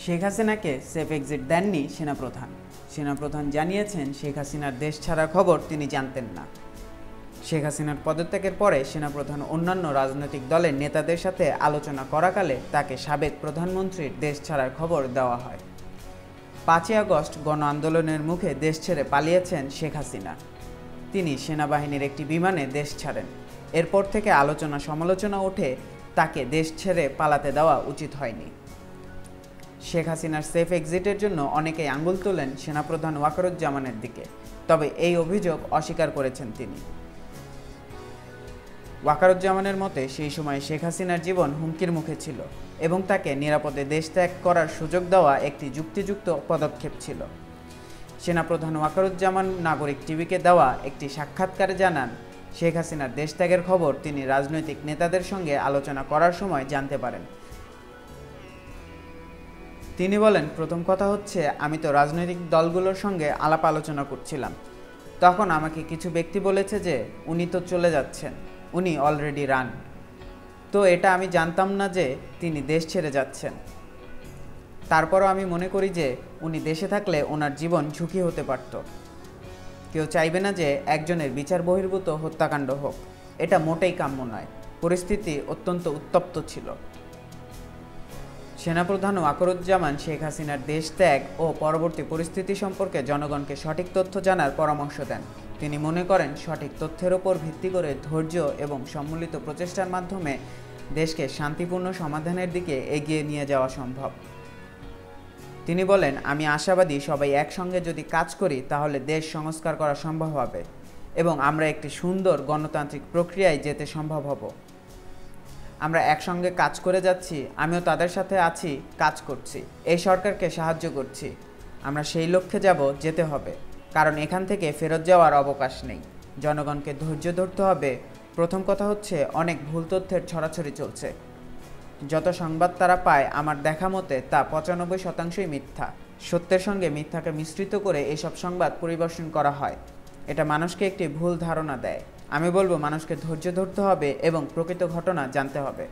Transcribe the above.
শেখ হাসিনাকে safe exit দেননি সেনাপ্রধান। সেনাপ্রধান জানিয়েছেন শেখ হাসিনার দেশ ছাড়ার খবর তিনি জানতেন না। শেখ হাসিনার পদত্যাগের পরে সেনাপ্রধান অন্যান্য রাজনৈতিক দলের নেতাদের সাথে আলোচনা করাকালে তাকে সাবেক প্রধানমন্ত্রীর দেশ ছাড়ার খবর দেওয়া হয়। 5ই আগস্ট গণ আন্দোলনের মুখে দেশ ছেড়ে পালিয়েছেন শেখ হাসিনা। তিনি সেনাবাহিনীর একটি বিমানে দেশ ছাড়েন। এরপর থেকে আলোচনা সমালোচনা ওঠে তাকে দেশ ছেড়ে পালাতে দেওয়া উচিত হয়নি। শেখ হাসিনার সেফ এক্সিটের জন্য অনেকেই আঙুল তোলেন সেনাপ্রধান ওয়াকারুজ্জামানের দিকে, তবে এই অভিযোগ অস্বীকার করেছেন তিনি। ওয়াকারুজ্জামানের মতে সেই সময় শেখ হাসিনার জীবন হুমকির মুখে ছিল এবং তাকে নিরাপদে দেশ ত্যাগ করার সুযোগ দেওয়া একটি যুক্তিযুক্ত পদক্ষেপ ছিল। সেনাপ্রধান ওয়াকারুজ্জামান নাগরিক টিভিকে দেওয়া একটি সাক্ষাৎকারে জানান, শেখ হাসিনার দেশ ত্যাগের খবর তিনি রাজনৈতিক নেতাদের সঙ্গে আলোচনা করার সময় জানতে পারেন। তিনি বলেন, প্রথম কথা হচ্ছে আমি তো রাজনৈতিক দলগুলোর সঙ্গে আলাপ আলোচনা করছিলাম। তখন আমাকে কিছু ব্যক্তি বলেছে যে উনি তো চলে যাচ্ছেন, উনি অলরেডি রান। তো এটা আমি জানতাম না যে তিনি দেশ ছেড়ে যাচ্ছেন। তারপরও আমি মনে করি যে উনি দেশে থাকলে ওনার জীবন ঝুঁকি হতে পারত। কেউ চাইবে না যে একজনের বিচার বহির্ভূত হত্যাকাণ্ড হোক, এটা মোটেই কাম্য নয়। পরিস্থিতি অত্যন্ত উত্তপ্ত ছিল। সেনাপ্রধান ওয়াকারুজ্জামান শেখ হাসিনার দেশ ত্যাগ ও পরবর্তী পরিস্থিতি সম্পর্কে জনগণকে সঠিক তথ্য জানার পরামর্শ দেন। তিনি মনে করেন সঠিক তথ্যের ওপর ভিত্তি করে ধৈর্য এবং সম্মিলিত প্রচেষ্টার মাধ্যমে দেশকে শান্তিপূর্ণ সমাধানের দিকে এগিয়ে নিয়ে যাওয়া সম্ভব। তিনি বলেন, আমি আশাবাদী সবাই একসঙ্গে যদি কাজ করি তাহলে দেশ সংস্কার করা সম্ভব হবে এবং আমরা একটি সুন্দর গণতান্ত্রিক প্রক্রিয়ায় যেতে সম্ভব হব। আমরা একসঙ্গে কাজ করে যাচ্ছি, আমিও তাদের সাথে আছি, কাজ করছি, এই সরকারকে সাহায্য করছি। আমরা সেই লক্ষ্যে যেতে হবে, কারণ এখান থেকে ফেরত যাওয়ার অবকাশ নেই। জনগণকে ধৈর্য ধরতে হবে। প্রথম কথা হচ্ছে অনেক ভুল তথ্যের ছড়াছড়ি চলছে। যত সংবাদ তারা পায় আমার দেখা মতে তা 95%ই মিথ্যা। সত্যের সঙ্গে মিথ্যাকে মিশ্রিত করে এসব সংবাদ পরিবেশন করা হয়। এটা মানুষকে একটি ভুল ধারণা দেয়। আমি বলবো মানুষকে ধৈর্য ধরতে হবে এবং প্রকৃত ঘটনা জানতে হবে।